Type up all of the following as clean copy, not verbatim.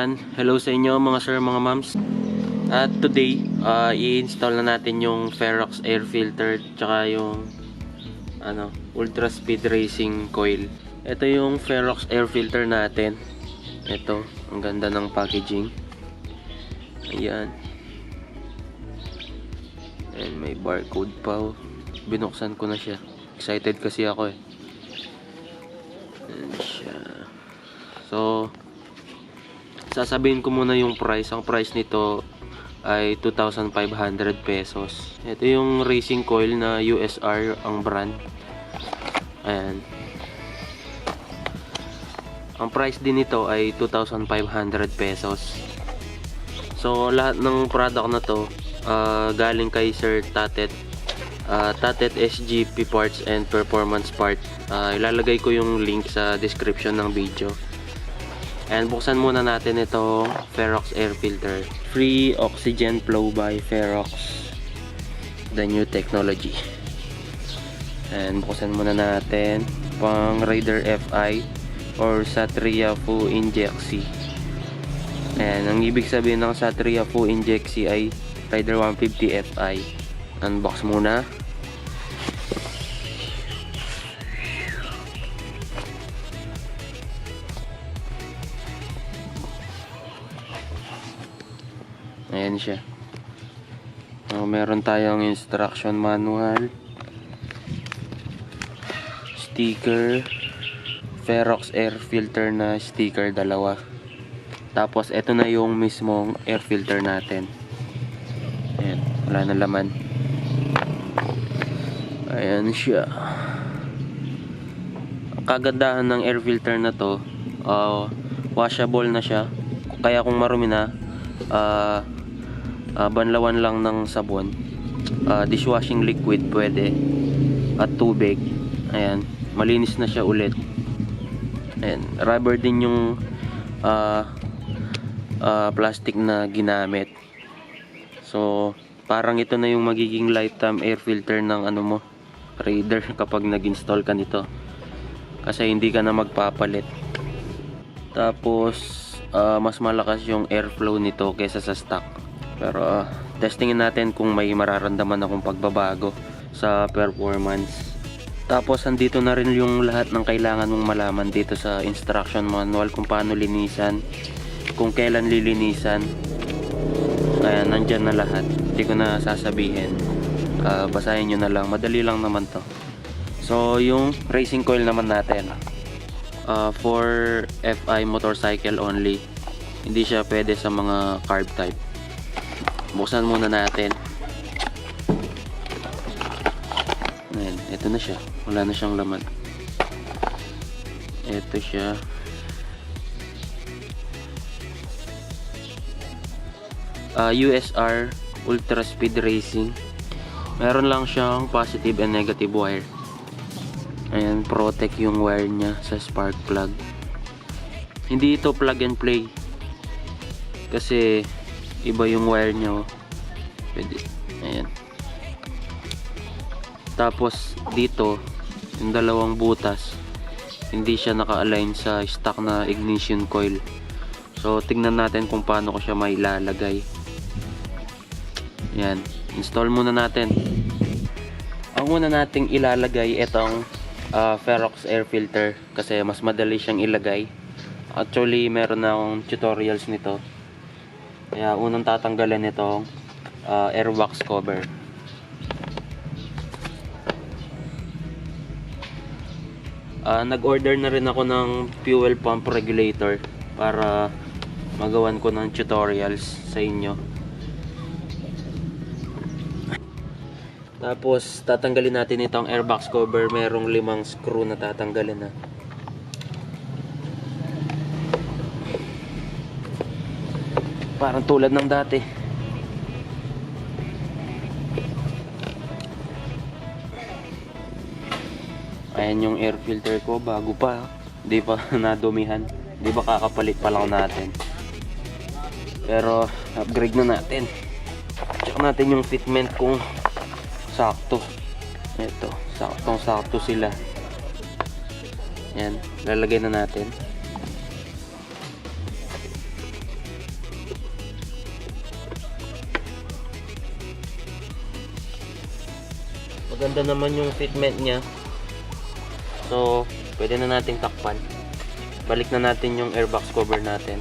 Ayan, hello sa inyo mga sir, mga ma'ams. At today, i-install na natin yung Ferrox air filter tsaka yung ultra speed racing coil. Ito yung Ferrox air filter natin. Ito, ang ganda ng packaging. Ayan. And may barcode pa. Binuksan ko na siya. Excited kasi ako eh. Ayan siya. So, sasabihin ko muna yung price. Ang price nito ay 2,500 pesos. Ito yung racing coil na USR ang brand. Ayan. Ang price din nito ay 2,500 pesos. So lahat ng product na to galing kay Sir Tatet. Tatet SGP parts and performance part. Ilalagay ko yung link sa description ng video. And buksan muna natin itong Ferrox air filter. Free oxygen flow by Ferrox. The new technology. And buksan muna natin pang Raider FI or Satria Fu Injecti. And ang ibig sabihin ng Satria Fu Injecti ay Raider 150 FI. Unbox muna. Ayan siya. Meron tayong instruction manual, sticker, Ferrox air filter na sticker, dalawa. Tapos ito na yung mismong air filter natin. Ayan, wala na laman. Ayan siya. Ang kagandahan ng air filter na to, washable na siya. Kaya kung marumi na, banlawan lang ng sabon. Dishwashing liquid pwede, at tubig. Ayan, malinis na siya ulit. Ayan, rubber din yung plastic na ginamit. So parang ito na yung magiging lifetime air filter ng Raider kapag nag-install ka nito, kasi hindi ka na magpapalit. Tapos mas malakas yung airflow nito kaysa sa stock. Pero testingin natin kung may mararamdaman akong pagbabago sa performance. Tapos andito na rin yung lahat ng kailangan mong malaman dito sa instruction manual, kung paano linisan, kung kailan lilinisan. Ayan, nandyan na lahat. Hindi ko na sasabihin. Basahin nyo na lang. Madali lang naman to. So yung racing coil naman natin, for FI motorcycle only. Hindi siya pwede sa mga carb type. Buksan muna natin. Ayan, ito na siya. Wala na siyang laman. Ito siya. USR Ultra Speed Racing. Meron lang siyang positive and negative wire. Ayan, protect yung wire niya sa spark plug. Hindi ito plug and play, kasi iba yung wire niya. Pwede. Ayan. Tapos dito yung dalawang butas, hindi siya naka-align sa stock na ignition coil. So tingnan natin kung paano ko siya mailalagay. Ayan, install muna natin. Ang una nating ilalagay itong Ferrox air filter, kasi mas madali siyang ilagay. Actually meron na akong tutorials nito. Kaya unang tatanggalin itong airbox cover. Nag-order na rin ako ng fuel pump regulator para magawan ko ng tutorials sa inyo. Tapos tatanggalin natin itong airbox cover. Merong 5 screw na tatanggalin na. Parang tulad ng dati. Ayan yung air filter ko, bago pa. Hindi pa nadumihan. Hindi ba kakapalit pa lang natin. Pero upgrade na natin. Check natin yung fitment kung sakto. Ito, saktong sakto sila. Ayan, lalagay na natin. Maganda naman yung fitment niya. So, pwede na nating takpan. Balik na natin yung airbox cover natin.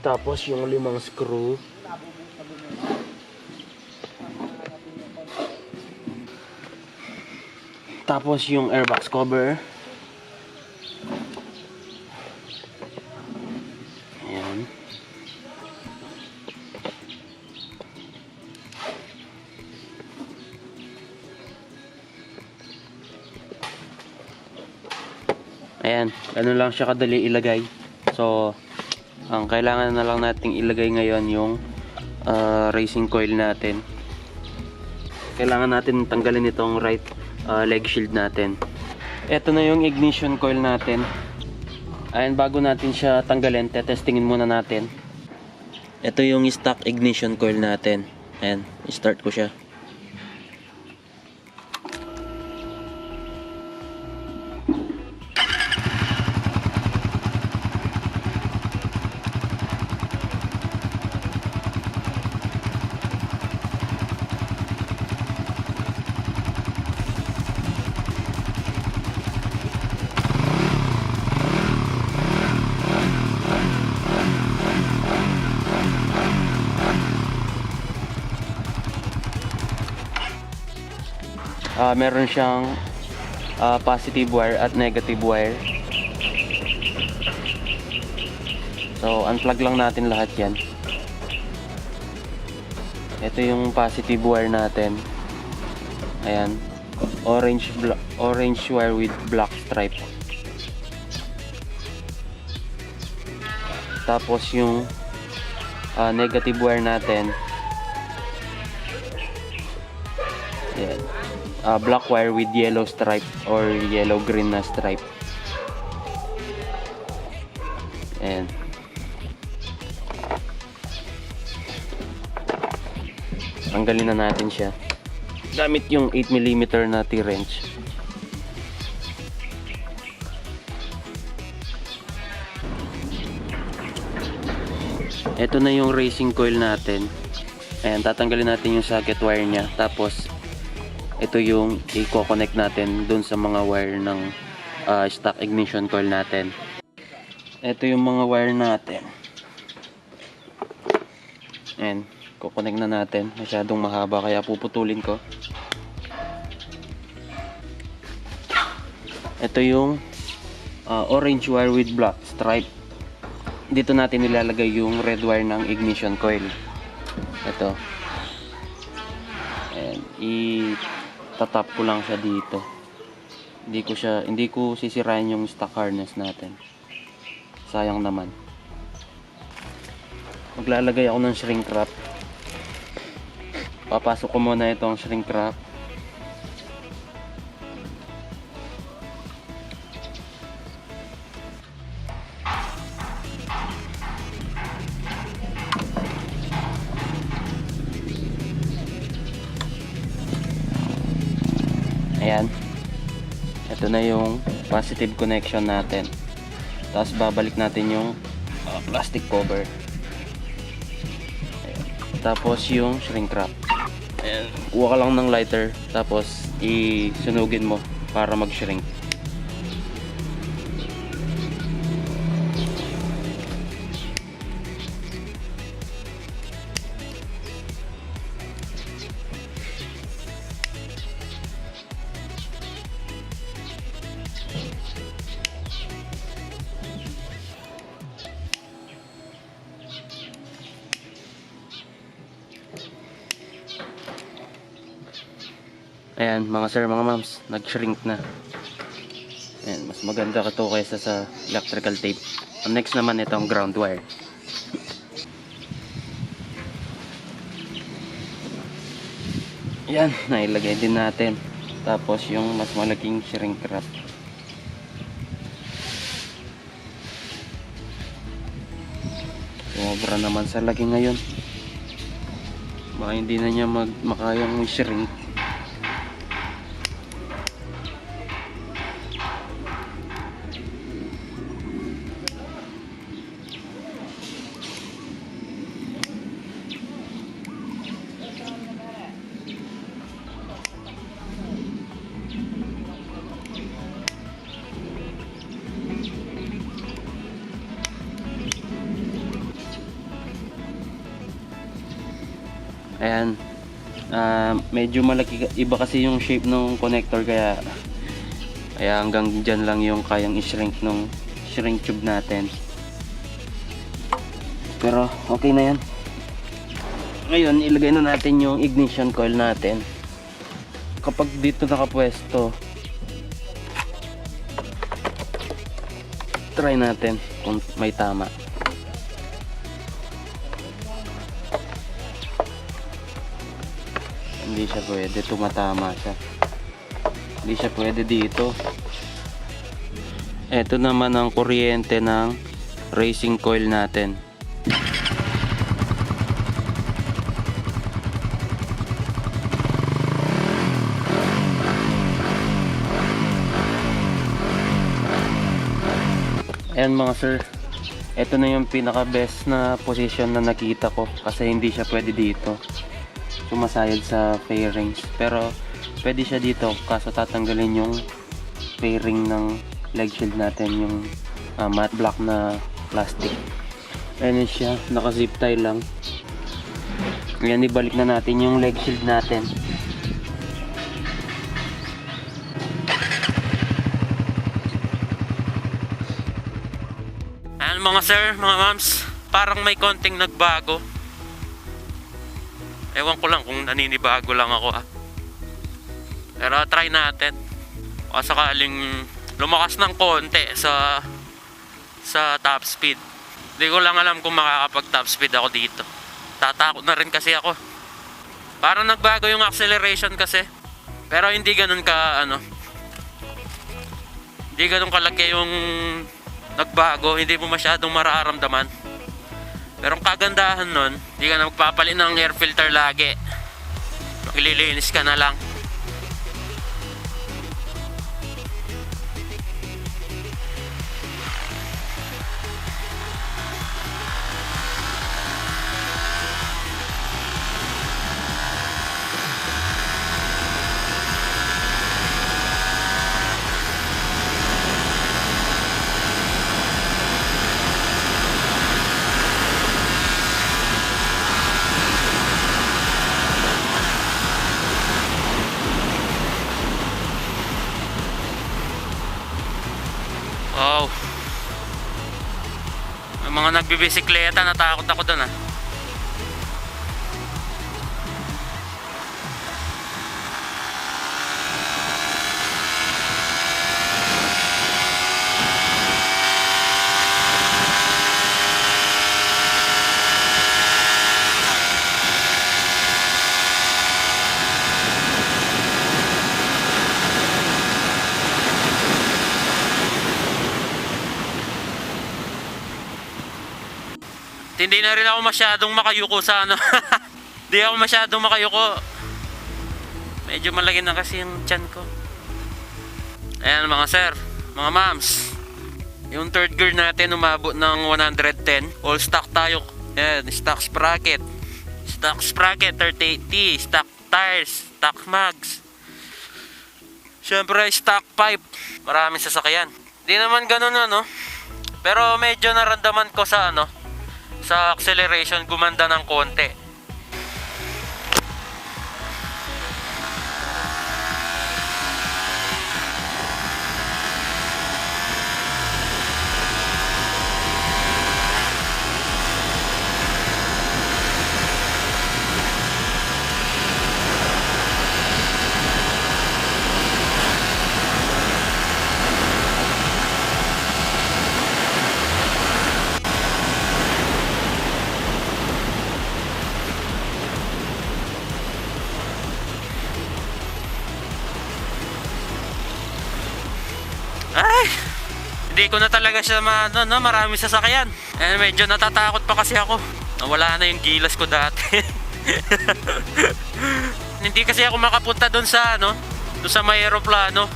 Tapos yung 5 screw. Tapos yung airbox cover. Ayan. Ayan, ganun lang siya kadali ilagay. So, ang kailangan na lang nating ilagay ngayon yung racing coil natin. Kailangan natin tanggalin itong right leg shield natin. Ito na yung ignition coil natin. Ayan, bago natin siya tanggalin, tetestingin muna natin. Ito yung stock ignition coil natin. Ayan, start ko siya. Meron siyang positive wire at negative wire. So, unplug lang natin lahat yan. Ito yung positive wire natin. Ayan. Orange wire with black stripe. Tapos yung negative wire natin. Ayan. Black wire with yellow stripe or yellow green na stripe. And tanggalin na natin siya gamit yung 8mm na T-wrench. Ito na yung racing coil natin. Ayan, tatanggalin natin yung socket wire nya. Tapos ito yung i-connect natin dun sa mga wire ng stock ignition coil natin. Ito yung mga wire natin. And connect na natin. Masyadong mahaba kaya puputulin ko. Ito yung orange wire with black stripe. Dito natin nilalagay yung red wire ng ignition coil. Ito. And tatap ko lang siya dito. Hindi ko sisirain yung stock harness natin. Sayang naman. Maglalagay ako ng shrink wrap. Papasok ko muna itong shrink wrap. Ayan. Ito na yung positive connection natin. Tapos babalik natin yung plastic cover. Ayan. Tapos yung shrink wrap. Ayan. Kuha ka lang ng lighter. Tapos isunugin mo para mag-shrink. Ayan, mga sir, mga ma'ams, nag-shrink na. Ayan, mas maganda ito kaysa sa electrical tape. Ang next naman itong ground wire. Ayan, nailagay din natin. Tapos yung mas malaking shrink wrap. Sobra naman sa laki ngayon. Baka hindi na niya makayang shrink. Ayan. Medyo malaki, iba kasi yung shape ng connector, kaya hanggang dyan lang yung kayang i-shrink nung shrink tube natin. Pero okay na yan. Ngayon, ilagay na natin yung ignition coil natin. Kapag dito nakapwesto, try natin kung may tama. Hindi siya pwede, tumatama siya. Hindi siya pwede dito. Ito naman ang kuryente ng racing coil natin. Ayan mga sir, ito na yung pinaka best na position na nakita ko, kasi hindi siya pwede dito sumasayad sa fairings, pero pwede siya dito, kaso tatanggalin yung fairing ng leg shield natin, yung matte black na plastic. Ayan siya, naka zip tie lang. Ayan, ibalik na natin yung leg shield natin. Mga sir, mga ma'ams, parang may konting nagbago. Ewan ko lang kung naninibago lang ako Pero try natin. O sakaling lumakas ng konti sa top speed. Hindi ko lang alam kung makakapag top speed ako dito. Tatakot na rin kasi ako. Parang nagbago yung acceleration kasi. Pero hindi ganun ka hindi ganun kalaki yung nagbago, hindi mo masyadong mararamdaman. Pero ang kagandahan nun, hindi ka na magpapalit ng air filter lagi. Maglilinis ka na lang. Wow. May mga nagbibisikleta, natakot ako dun Hindi na rin ako masyadong makayuko sa Hindi ako masyadong makayuko. Medyo malaki na kasi yung tiyan ko. Ayan mga sir, mga ma'ams, yung third gear natin umabot ng 110. All stock tayo. Ayan, stock sprocket, stock sprocket 38T, stock tires, stock mags, syempre stock pipe. Maraming sasakyan. Hindi naman ganun pero medyo naramdaman ko sa sa acceleration, gumanda ng konti. Ay, hindi ko na talaga siya marami sasakyan. Medyo natatakot pa kasi ako. Nawala na yung gilas ko dati. Hindi kasi ako makapunta doon sa doon sa may aeroplano.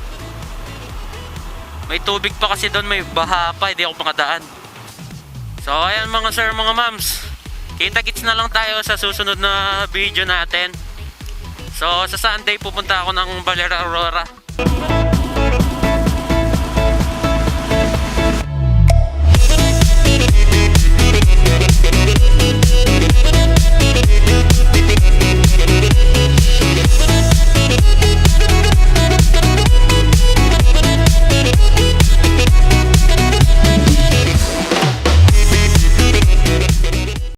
May tubig pa kasi doon, may baha pa, hindi ako makadaan. So ayan mga sir, mga ma'ams, kita-kits na lang tayo sa susunod na video natin. So sa Sunday pupunta ako ng Valera Aurora.